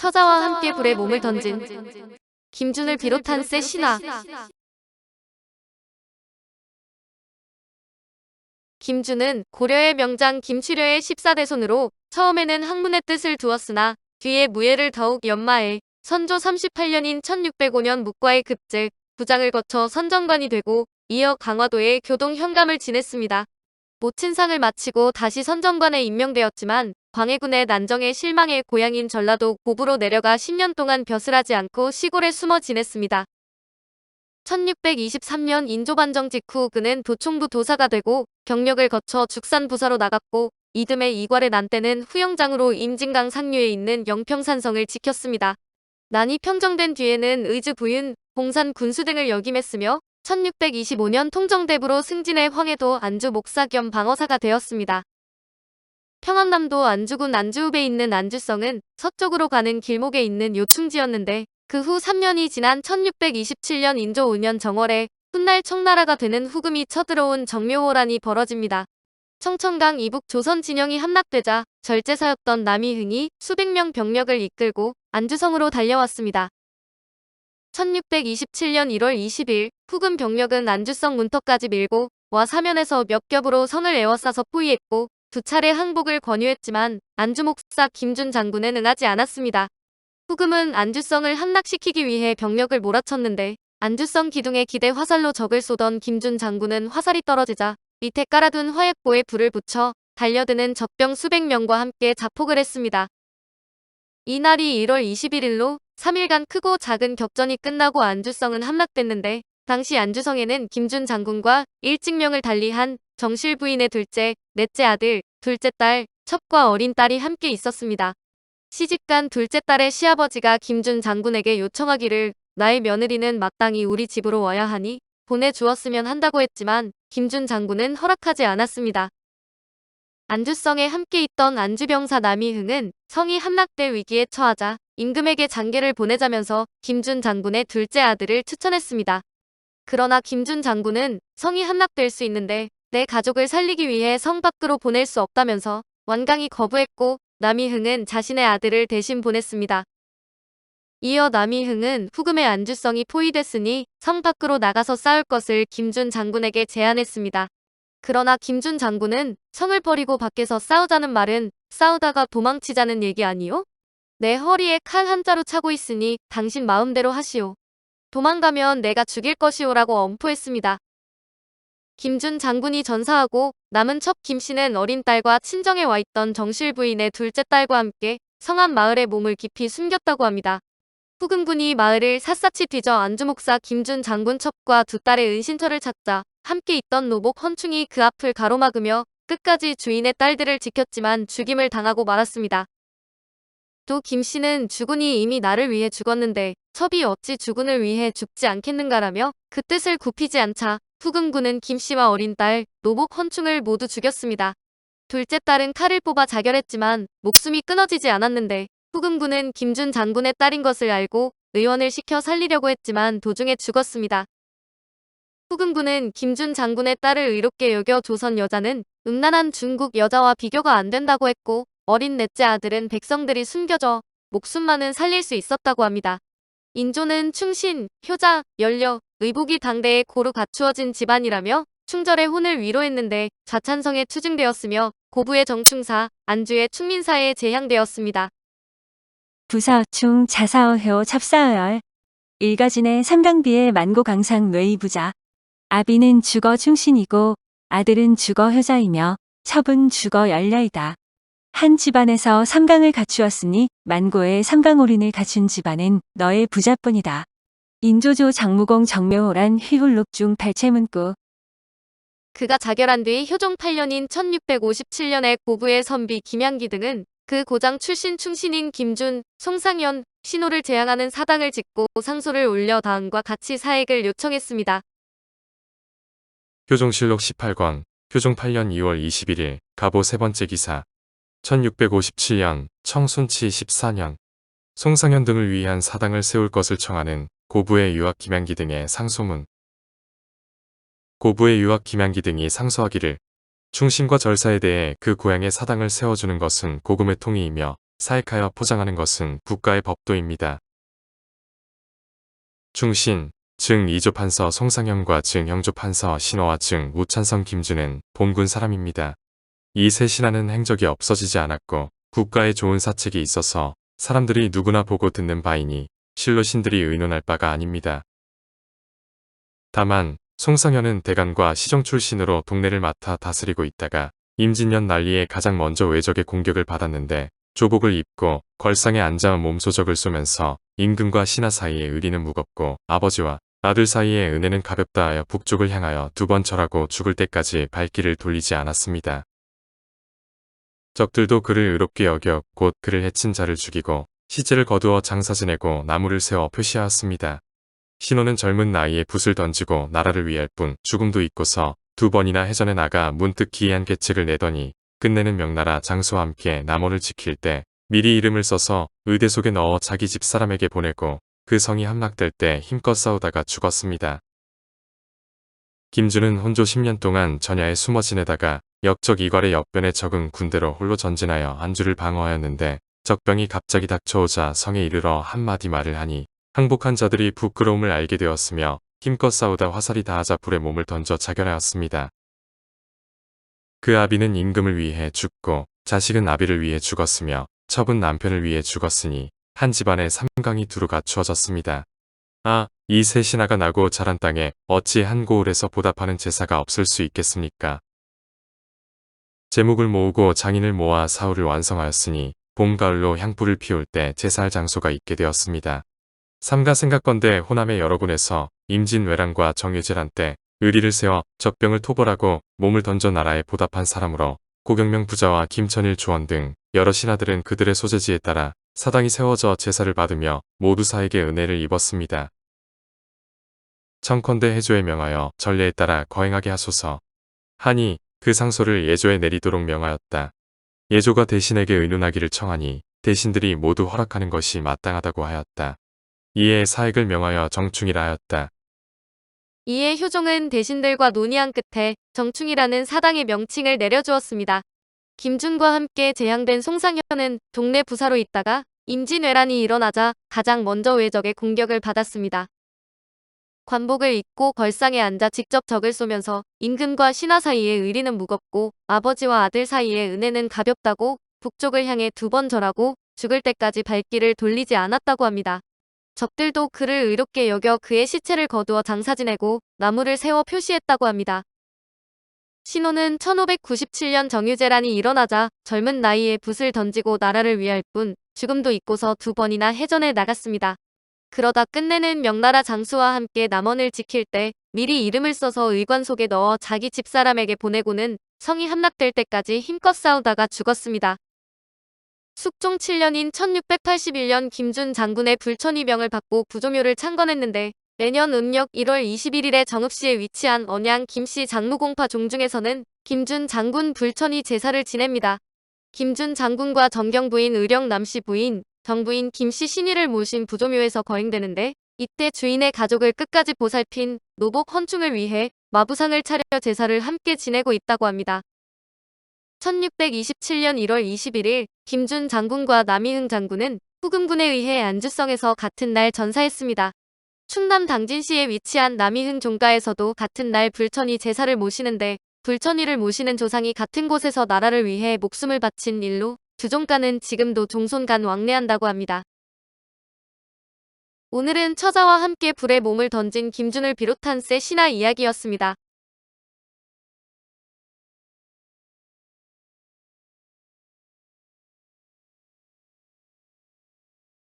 처자와 함께 불에 몸을 던진 김준을 비롯한 세 신하. 김준은 고려의 명장 김취려의 14대손으로 처음에는 학문의 뜻을 두었으나 뒤에 무예를 더욱 연마해 선조 38년인 1605년 묵과의 급제, 부장을 거쳐 선정관이 되고 이어 강화도의 교동 현감을 지냈습니다. 모친상을 마치고 다시 선정관에 임명되었지만 광해군의 난정에 실망해 고향인 전라도 고부로 내려가 10년 동안 벼슬하지 않고 시골에 숨어 지냈습니다. 1623년 인조반정 직후 그는 도총부 도사가 되고 경력을 거쳐 죽산부사로 나갔고 이듬해 이괄의 난 때는 후영장으로 임진강 상류에 있는 영평산성을 지켰습니다. 난이 평정된 뒤에는 의주 부윤, 봉산 군수 등을 역임했으며 1625년 통정대부로 승진해 황해도 안주 목사 겸 방어사가 되었습니다. 평안남도 안주군 안주읍에 있는 안주성은 서쪽으로 가는 길목에 있는 요충지였는데 그 후 3년이 지난 1627년 인조 5년 정월에 훗날 청나라가 되는 후금이 쳐들어온 정묘호란이 벌어집니다. 청천강 이북 조선 진영이 함락되자 절제사였던 남이흥이 수백 명 병력을 이끌고 안주성으로 달려왔습니다. 1627년 1월 20일 후금 병력은 안주성 문턱까지 밀고 와 사면에서 몇 겹으로 성을 에워싸서 포위했고 두 차례 항복을 권유했지만 안주목사 김준 장군은 응하지 않았습니다. 후금은 안주성을 함락시키기 위해 병력을 몰아쳤는데 안주성 기둥에 기대 화살로 적을 쏘던 김준 장군은 화살이 떨어지자 밑에 깔아둔 화약고에 불을 붙여 달려드는 적병 수백 명과 함께 자폭을 했습니다. 이날이 1월 21일로 3일간 크고 작은 격전이 끝나고 안주성은 함락됐는데 당시 안주성에는 김준 장군과 일직명을 달리한 정실 부인의 둘째, 넷째 아들, 둘째 딸, 첩과 어린 딸이 함께 있었습니다. 시집간 둘째 딸의 시아버지가 김준 장군에게 요청하기를 나의 며느리는 마땅히 우리 집으로 와야 하니 보내주었으면 한다고 했지만 김준 장군은 허락하지 않았습니다. 안주성에 함께 있던 안주병사 남이흥은 성이 함락될 위기에 처하자 임금에게 장계를 보내자면서 김준 장군의 둘째 아들을 추천했습니다. 그러나 김준 장군은 성이 함락될 수 있는데 내 가족을 살리기 위해 성 밖으로 보낼 수 없다면서 완강히 거부했고 남이흥은 자신의 아들을 대신 보냈습니다. 이어 남이흥은 후금의 안주성이 포위됐으니 성 밖으로 나가서 싸울 것을 김준 장군에게 제안했습니다. 그러나 김준 장군은 성을 버리고 밖에서 싸우자는 말은 싸우다가 도망치자는 얘기 아니요? 내 허리에 칼 한자루 차고 있으니 당신 마음대로 하시오. 도망가면 내가 죽일 것이오라고 엄포했습니다. 김준 장군이 전사하고 남은 첩 김씨는 어린 딸과 친정에 와 있던 정실 부인의 둘째 딸과 함께 성안 마을에 몸을 깊이 숨겼다고 합니다. 후금군이 마을을 샅샅이 뒤져 안주목사 김준 장군 첩과 두 딸의 은신처를 찾자 함께 있던 노복 헌충이 그 앞을 가로막으며 끝까지 주인의 딸들을 지켰지만 죽임을 당하고 말았습니다. 또 김씨는 주군이 이미 나를 위해 죽었는데 첩이 어찌 주군을 위해 죽지 않겠는가라며 그 뜻을 굽히지 않자 후금군은 김씨와 어린 딸, 노복 헌충을 모두 죽였습니다. 둘째 딸은 칼을 뽑아 자결했지만 목숨이 끊어지지 않았는데 후금군은 김준 장군의 딸인 것을 알고 의원을 시켜 살리려고 했지만 도중에 죽었습니다. 후금군은 김준 장군의 딸을 의롭게 여겨 조선 여자는 음란한 중국 여자와 비교가 안 된다고 했고 어린 넷째 아들은 백성들이 숨겨져 목숨만은 살릴 수 있었다고 합니다. 인조는 충신, 효자, 연려, 의복이 당대에 고루 갖추어진 집안이라며 충절의 혼을 위로했는데 좌찬성에 추증되었으며 고부의 정충사, 안주의 충민사에 제향되었습니다. 부사충 자사어효 찹사어열 일가진의 삼강비의 만고강상 뇌이부자 아비는 주거 충신이고 아들은 주거 효자이며 첩은 주거 연려이다. 한 집안에서 삼강을 갖추었으니 만고의 삼강올인을 갖춘 집안은 너의 부자뿐이다. 인조조 장무공 정묘호란 휘훌록 중 발췌문구. 그가 자결한 뒤 효종 8년인 1657년에 고부의 선비 김양기 등은 그 고장 출신 충신인 김준, 송상현, 신호를 제항하는 사당을 짓고 상소를 올려 다음과 같이 사액을 요청했습니다. 효종실록 18권, 효종 8년 2월 21일, 가보 세 번째 기사 1657년, 청순치 14년, 송상현 등을 위한 사당을 세울 것을 청하는 고부의 유학 김양기 등의 상소문. 고부의 유학 김양기 등이 상소하기를 충신과 절사에 대해 그 고향에 사당을 세워주는 것은 고금의 통이이며 사익하여 포장하는 것은 국가의 법도입니다. 충신, 증 이조판서 송상현과 증 형조판서 신호와 증 우찬성 김준은 본군 사람입니다. 이 세 신하는 행적이 없어지지 않았고 국가에 좋은 사책이 있어서 사람들이 누구나 보고 듣는 바이니 실로 신들이 의논할 바가 아닙니다. 다만 송상현은 대간과 시정 출신으로 동네를 맡아 다스리고 있다가 임진년 난리에 가장 먼저 외적의 공격을 받았는데 조복을 입고 걸상에 앉아 몸소적을 쏘면서 임금과 신하 사이에 의리는 무겁고 아버지와 아들 사이에 은혜는 가볍다 하여 북쪽을 향하여 2번 절하고 죽을 때까지 발길을 돌리지 않았습니다. 적들도 그를 의롭게 여겨 곧 그를 해친 자를 죽이고 시체를 거두어 장사 지내고 나무를 세워 표시하였습니다. 신호는 젊은 나이에 붓을 던지고 나라를 위할 뿐 죽음도 잊고서 2번이나 해전에 나가 문득 기이한 계책을 내더니 끝내는 명나라 장수와 함께 남원을 지킬 때 미리 이름을 써서 의대 속에 넣어 자기 집사람에게 보내고 그 성이 함락될 때 힘껏 싸우다가 죽었습니다. 김준은 혼조 10년 동안 전야에 숨어 지내다가 역적 이괄의 역변에 적은 군대로 홀로 전진하여 안주를 방어하였는데 적병이 갑자기 닥쳐오자 성에 이르러 한마디 말을 하니 항복한 자들이 부끄러움을 알게 되었으며 힘껏 싸우다 화살이 닿아자 불에 몸을 던져 자결하였습니다. 그 아비는 임금을 위해 죽고 자식은 아비를 위해 죽었으며 첩은 남편을 위해 죽었으니 한 집안에 3강이 두루 갖추어졌습니다. 이 세 신하가 나고 자란 땅에 어찌 한 고을에서 보답하는 제사가 없을 수 있겠습니까? 제목을 모으고 장인을 모아 사후를 완성하였으니 봄 가을로 향불을 피울 때 제사할 장소가 있게 되었습니다. 삼가 생각건대 호남의 여러 군에서 임진왜란과 정유재란 때 의리를 세워 적병을 토벌하고 몸을 던져 나라에 보답한 사람으로 고경명 부자와 김천일 조원 등 여러 신하들은 그들의 소재지에 따라 사당이 세워져 제사를 받으며 모두 사에게 은혜를 입었습니다. 청컨대 해조에 명하여 전례에 따라 거행하게 하소서 하니 그 상소를 예조에 내리도록 명하였다. 예조가 대신에게 의논하기를 청하니 대신들이 모두 허락하는 것이 마땅하다고 하였다. 이에 사액을 명하여 정충이라 하였다. 이에 효종은 대신들과 논의한 끝에 정충이라는 사당의 명칭을 내려주었습니다. 김준과 함께 제향된 송상현은 동네 부사로 있다가 임진왜란이 일어나자 가장 먼저 외적의 공격을 받았습니다. 관복을 입고 걸상에 앉아 직접 적을 쏘면서 임금과 신하 사이에 의리는 무겁고 아버지와 아들 사이에 은혜는 가볍다고 북쪽을 향해 2번 절하고 죽을 때까지 발길을 돌리지 않았다고 합니다. 적들도 그를 의롭게 여겨 그의 시체를 거두어 장사 지내고 나무를 세워 표시했다고 합니다. 신호는 1597년 정유재란이 일어나자 젊은 나이에 붓을 던지고 나라를 위할 뿐 죽음도 잊고서 2번이나 해전에 나갔습니다. 그러다 끝내는 명나라 장수와 함께 남원을 지킬 때 미리 이름을 써서 의관 속에 넣어 자기 집사람에게 보내고는 성이 함락될 때까지 힘껏 싸우다가 죽었습니다. 숙종 7년인 1681년 김준 장군의 불천이병을 받고 부조묘를 창건했는데 매년 음력 1월 21일에 정읍시에 위치한 언양 김씨 장무공파 종중에서는 김준 장군 불천이 제사를 지냅니다. 김준 장군과 정경 부인 의령 남씨 부인 정부인 김씨 신의를 모신 부조묘에서 거행되는데 이때 주인의 가족을 끝까지 보살핀 노복 헌충을 위해 마부상을 차려 제사를 함께 지내고 있다고 합니다. 1627년 1월 21일 김준 장군과 남이흥 장군은 후금군에 의해 안주성에서 같은 날 전사했습니다. 충남 당진시에 위치한 남이흥 종가에서도 같은 날 불천이 제사를 모시는데 불천이를 모시는 조상이 같은 곳에서 나라를 위해 목숨을 바친 일로 두 종가는 지금도 종손간 왕래한다고 합니다. 오늘은 처자와 함께 불에 몸을 던진 김준을 비롯한 세 신하 이야기였습니다.